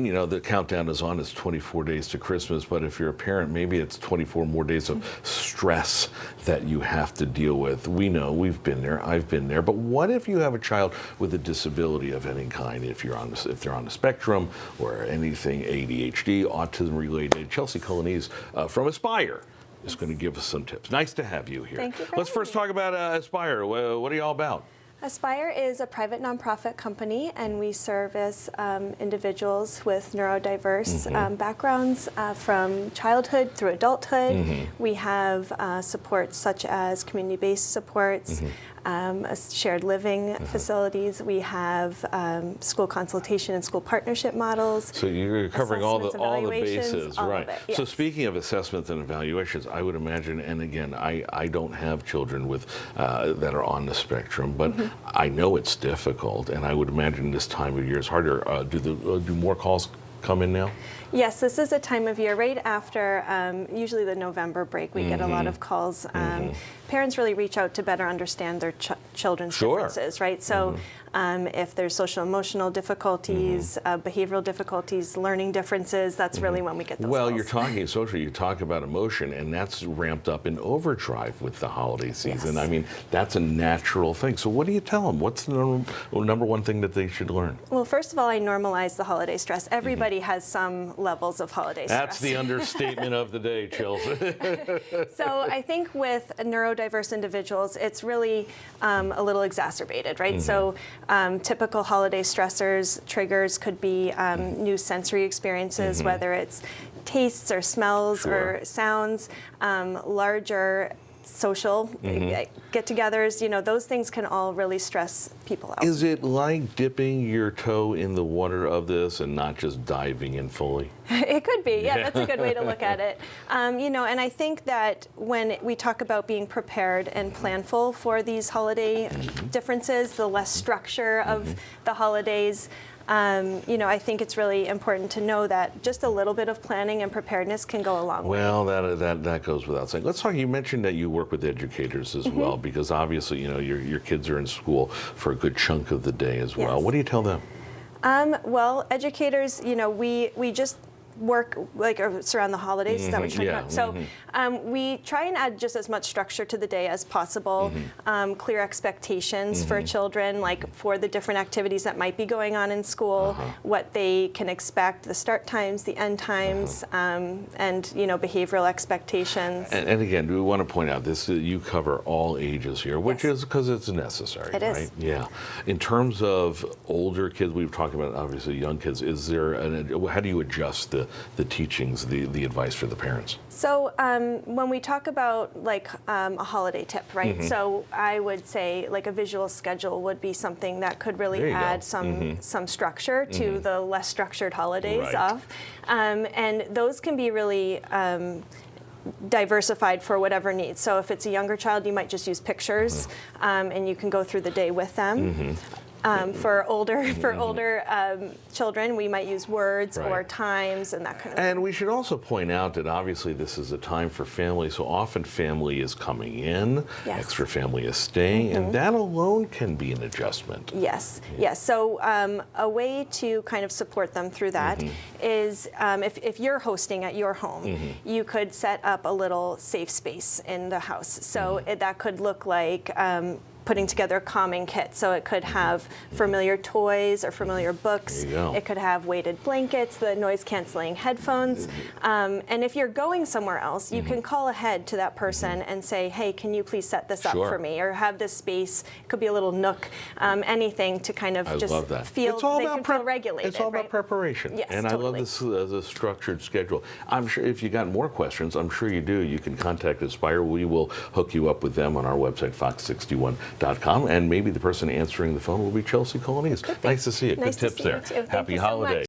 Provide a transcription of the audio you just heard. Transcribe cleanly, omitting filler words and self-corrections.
You know, the countdown is on. It's 24 days to Christmas, but if you're a parent, maybe it's 24 more days of stress that you have to deal with. We know, we've been there, I've been there, but what if you have a child with a disability of any kind? If they're on the spectrum or anything, ADHD, autism related. Chelsea Colonese from Aspire is going to give us some tips. Nice to have you here. Thank you for Let's having first me. talk about Aspire. What are you all about? Aspire is a private nonprofit company, and we service individuals with neurodiverse backgrounds from childhood through adulthood. We have supports such as community-based supports, shared living facilities. We have school consultation and school partnership models. So you're covering all the bases, all right? of it, yes. So speaking of assessments and evaluations, I would imagine, and again, I don't have children with that are on the spectrum, but I know it's difficult, and I would imagine this time of year is harder. Do more calls come in now? Yes, this is a time of year right after usually the November break. We get a lot of calls. Parents really reach out to better understand their children's differences, right? So if there's social emotional difficulties, behavioral difficulties, learning differences, that's really when we get those Well, calls. you're talking social, you talk about emotion, and that's ramped up in overdrive with the holiday season. Yes. I mean, that's a natural thing. So what do you tell them? What's the number one thing that they should learn? Well, first of all, I normalize the holiday stress. Everybody has some levels of holiday stress. That's the understatement of the day, Chelsea. So I think with neurodiverse individuals, it's really a little exacerbated, right? So typical holiday stressors, triggers could be new sensory experiences, whether it's tastes or smells or sounds, larger social get-togethers, you know, those things can all really stress people out. Is it like dipping your toe in the water of this and not just diving in fully? It could be, yeah, that's a good way to look at it. You know, and I think that when we talk about being prepared and planful for these holiday differences, the less structure of the holidays, you know, I think it's really important to know that just a little bit of planning and preparedness can go a long way. Well, that goes without saying. Let's talk. You mentioned that you work with educators as well, because obviously, you know, your kids are in school for a good chunk of the day as well. Yes. What do you tell them? Well, educators, you know, we just work like surround the holidays. Is that what you're talking about? So we try and add just as much structure to the day as possible, clear expectations for children, like for the different activities that might be going on in school, what they can expect, the start times, the end times, and, you know, behavioral expectations. And again, we want to point out this: you cover all ages here, which is because it's necessary, It right? is. Yeah. In terms of older kids, we've talked about obviously young kids. Is there how do you adjust the teachings, the advice for the parents? So when we talk about like a holiday tip, right? So I would say like a visual schedule would be something that could really add some structure to the less structured holidays off. And those can be really diversified for whatever needs. So if it's a younger child, you might just use pictures and you can go through the day with them. For older children, we might use words or times and that kind of thing. And we should also point out that obviously this is a time for family, so often family is coming in, extra family is staying, and that alone can be an adjustment. Yes, yes. So a way to kind of support them through that is if you're hosting at your home, you could set up a little safe space in the house. So that could look like putting together a calming kit. So it could have familiar toys or familiar books. It could have weighted blankets, the noise canceling headphones. And if you're going somewhere else, you can call ahead to that person and say, hey, can you please set this up for me? Or have this space, it could be a little nook, anything to kind of just feel, they can feel regulated. It's all about preparation. Yes, and totally. I love this as a structured schedule. I'm sure if you got more questions, I'm sure you do, you can contact Aspire. We will hook you up with them on our website, fox61.com, and maybe the person answering the phone will be Chelsea Colonese. Nice to see you. Good tips there. Happy Happy holidays.